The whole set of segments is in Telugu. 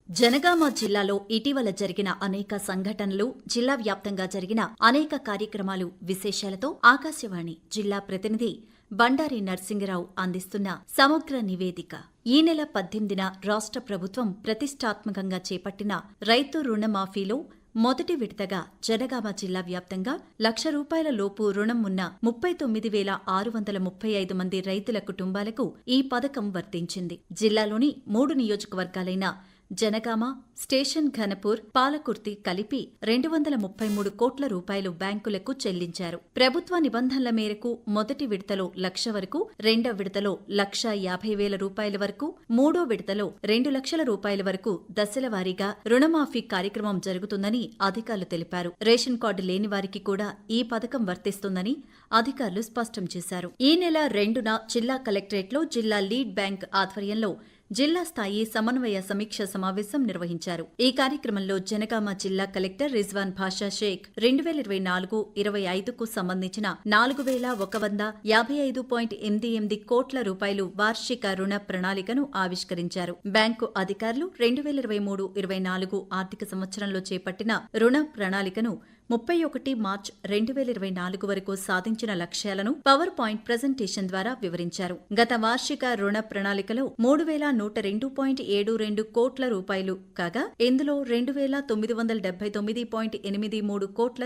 జనగామ జిల్లాలో ఇటీవల జరిగిన అనేక సంఘటనలు, జిల్లా వ్యాప్తంగా జరిగిన అనేక కార్యక్రమాలు, విశేషాలతో ఆకాశవాణి జిల్లా ప్రతినిధి బండారి నర్సింగరావు అందిస్తున్న సమగ్ర నివేదిక. ఈ నెల 18న రాష్ట్ర ప్రభుత్వం ప్రతిష్టాత్మకంగా చేపట్టిన రైతు రుణమాఫీలో మొదటి విడతగా జనగామ జిల్లా వ్యాప్తంగా ₹1,00,000 లోపు రుణం ఉన్న 39,635 మంది రైతుల కుటుంబాలకు ఈ పథకం వర్తించింది. జిల్లాలోని 3 నియోజకవర్గాలైన జనగామ, స్టేషన్ ఘనపూర్, పాలకుర్తి కలిపి ₹233 కోట్ల బ్యాంకులకు చెల్లించారు. ప్రభుత్వ నిబంధనల మేరకు మొదటి విడతలో 1,00,000 వరకు, రెండవ విడతలో ₹1,50,000 వరకు, మూడో విడతలో ₹2,00,000 వరకు దశలవారీగా రుణమాఫీ కార్యక్రమం జరుగుతుందని అధికారులు తెలిపారు. రేషన్ కార్డు లేని వారికి కూడా ఈ పథకం వర్తిస్తుందని అధికారులు స్పష్టం చేశారు. ఈ నెల 2న జిల్లా కలెక్టరేట్లో జిల్లా లీడ్ బ్యాంక్ ఆధ్వర్యంలో జిల్లా స్థాయి సమన్వయ సమీక్ష సమావేశం నిర్వహించారు. ఈ కార్యక్రమంలో జనగామ జిల్లా కలెక్టర్ రిజ్వాన్ భాషా షేక్ 2024-25కు సంబంధించిన ₹4,155.88 కోట్ల వార్షిక రుణ ప్రణాళికను ఆవిష్కరించారు. బ్యాంకు అధికారులు 2023-24 ఆర్థిక సంవత్సరంలో చేపట్టిన రుణ ప్రణాళికను 31 మార్చి 2024 వరకు సాధించిన లక్ష్యాలను పవర్ పాయింట్ ప్రజెంటేషన్ ద్వారా వివరించారు. గత వార్షిక రుణ ప్రణాళికలో ₹3,102.72 కోట్ల కాగా ఇందులో ₹2,979.83 కోట్ల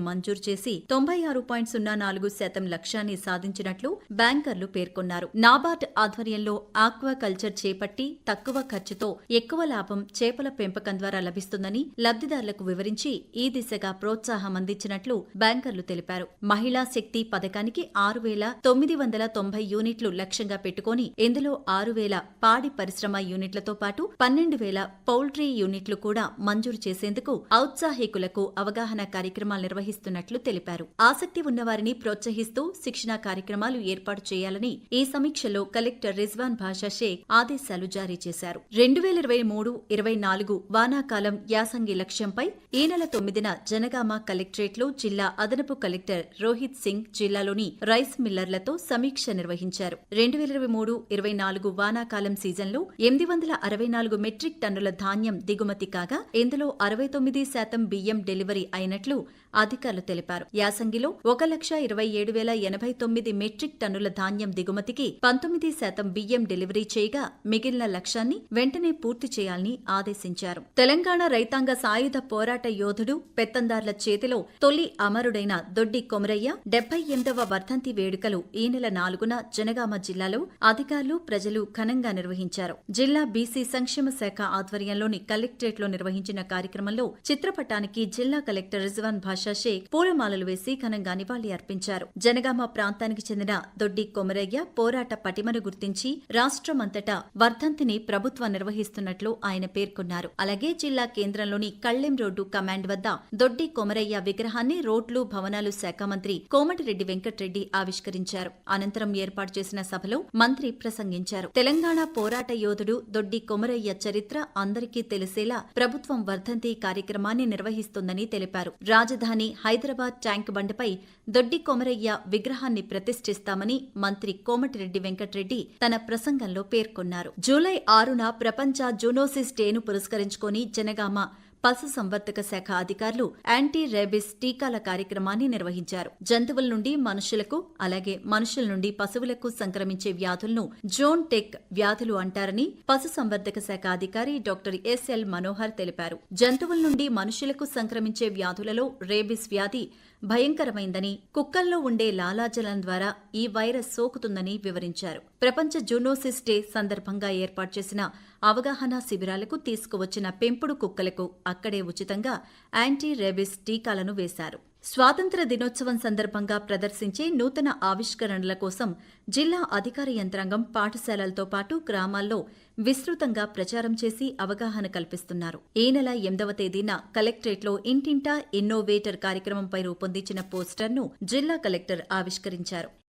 మంజూరు చేసి 96.04% లక్ష్యాన్ని సాధించినట్లు బ్యాంకర్లు పేర్కొన్నారు. నాబార్డ్ ఆధ్వర్యంలో ఆక్వా కల్చర్ చేపట్టి తక్కువ ఖర్చుతో ఎక్కువ లాభం చేపల పెంపకం ద్వారా లభిస్తుందని లబ్ధిదారులకు వివరించి ఈ దిశగా ప్రోత్సాహం అందించినట్లు బ్యాంకర్లు తెలిపారు. మహిళా శక్తి పథకానికి 6,990 యూనిట్లు లక్ష్యంగా పెట్టుకుని ఇందులో 6,000 పాడి పరిశ్రమ యూనిట్లతో పాటు 12,000 పౌల్ట్రీ యూనిట్లు కూడా మంజూరు చేసేందుకు ఔత్సాహికులకు అవగాహన కార్యక్రమాలు నిర్వహిస్తున్నట్లు తెలిపారు. ఆసక్తి ఉన్నవారిని ప్రోత్సహిస్తూ శిక్షణా కార్యక్రమాలు ఏర్పాటు చేయాలని ఈ సమీక్షలో కలెక్టర్ రిజ్వాన్ భాషా షేక్ ఆదేశాలు జారీ చేశారు. 2023-24 వానాకాలం యాసంగి లక్ష్యంపై ఈ నెల 9న జనగామ కలెక్టరేట్లో జిల్లా అదనపు కలెక్టర్ రోహిత్ సింగ్ జిల్లాలోని రైస్ మిల్లర్లతో సమీక్ష నిర్వహించారు. 2023-24 వానాకాలం సీజన్లో 864 మెట్రిక్ టన్నుల ధాన్యం దిగుమతి కాగా ఇందులో 69% బియ్యం డెలివరీ అయినట్లు అధికారులు తెలిపారు. యాసంగిలో 1,27,089 మెట్రిక్ టన్నుల ధాన్యం దిగుమతికి 19% బియ్యం డెలివరీ చేయగా మిగిలిన లక్ష్యాన్ని వెంటనే పూర్తి చేయాలని ఆదేశించారు. తెలంగాణ రైతాంగ సాయుధ పోరాట యోధుడు, పెత్తందార్ల చేతిలో తొలి అమరుడైన దొడ్డి కొమరయ్య 78వ వర్ధంతి వేడుకలు ఈ నెల 4న జనగామ జిల్లాలో అధికారులు, ప్రజలు ఘనంగా నిర్వహించారు. జిల్లా బీసీ సంక్షేమ శాఖ ఆధ్వర్యంలోని కలెక్టరేట్లో నిర్వహించిన కార్యక్రమంలో చిత్రపటానికి జిల్లా కలెక్టర్ రిజ్వాన్ భాషా షేక్ పూలమాలలు వేసి ఘనంగా నివాళి అర్పించారు. జనగామ ప్రాంతానికి చెందిన దొడ్డి కొమరయ్య పోరాట పటిమను గుర్తించి రాష్ట్రమంతటా వర్ధంతిని ప్రభుత్వం నిర్వహిస్తున్నట్లు ఆయన పేర్కొన్నారు. అలాగే జిల్లా కేంద్రంలోని కళ్లెం రోడ్డు కమాండ్ వద్ద దొడ్డి కొమరయ్య విగ్రహాన్ని రోడ్లు, భవనాలు శాఖ మంత్రి కోమటిరెడ్డి వెంకట్రెడ్డి ఆవిష్కరించారు. అనంతరం ఏర్పాటు చేసిన సభలో మంత్రి ప్రసంగించారు. తెలంగాణ పోరాట యోధుడు దొడ్డి కొమరయ్య చరిత్ర అందరికీ తెలిసేలా ప్రభుత్వం వర్ధంతి కార్యక్రమాన్ని నిర్వహిస్తోందని తెలిపారు. రాజధాని హైదరాబాద్ ట్యాంక్ బండపై దొడ్డి కొమరయ్య విగ్రహాన్ని ప్రతిష్ఠిస్తామని మంత్రి కోమటిరెడ్డి వెంకట్రెడ్డి తన ప్రసంగంలో పేర్కొన్నారు. జూలై 6న ప్రపంచ జూనోసిస్ డేను పురస్కరించుకుని జనగామ పశుసంవర్ధక శాఖ అధికారులు యాంటీ రేబిస్ టీకాల కార్యక్రమాన్ని నిర్వహించారు. జంతువుల నుండి మనుషులకు, అలాగే మనుషుల నుండి పశువులకు సంక్రమించే వ్యాధులను జోన్ టెక్ వ్యాధులు అంటారని పశుసంవర్ధక శాఖ అధికారి డాక్టర్ ఎస్ఎల్ మనోహర్ తెలిపారు. జంతువుల నుండి మనుషులకు సంక్రమించే వ్యాధులలో రేబిస్ వ్యాధి భయంకరమైందని, కుక్కల్లో ఉండే లాలాజలం ద్వారా ఈ వైరస్ సోకుతుందని వివరించారు. ప్రపంచ జూనోసిస్ డే సందర్భంగా ఏర్పాటు చేసిన అవగాహన శిబిరాలకు తీసుకువచ్చిన పెంపుడు కుక్కలకు అక్కడే ఉచితంగా యాంటీ రేబిస్ టీకాలను వేశారు. స్వాతంత్ర దినోత్సవం సందర్భంగా ప్రదర్శించే నూతన ఆవిష్కరణల కోసం జిల్లా అధికార యంత్రాంగం పాఠశాలలతో పాటు గ్రామాల్లో విస్తృతంగా ప్రచారం చేసి అవగాహన కల్పిస్తున్నారు. ఈ నెల 8వ తేదీన కలెక్టరేట్లో ఇంటింటా ఇన్నోవేటర్ కార్యక్రమంపై రూపొందించిన పోస్టర్ను జిల్లా కలెక్టర్ ఆవిష్కరించారు.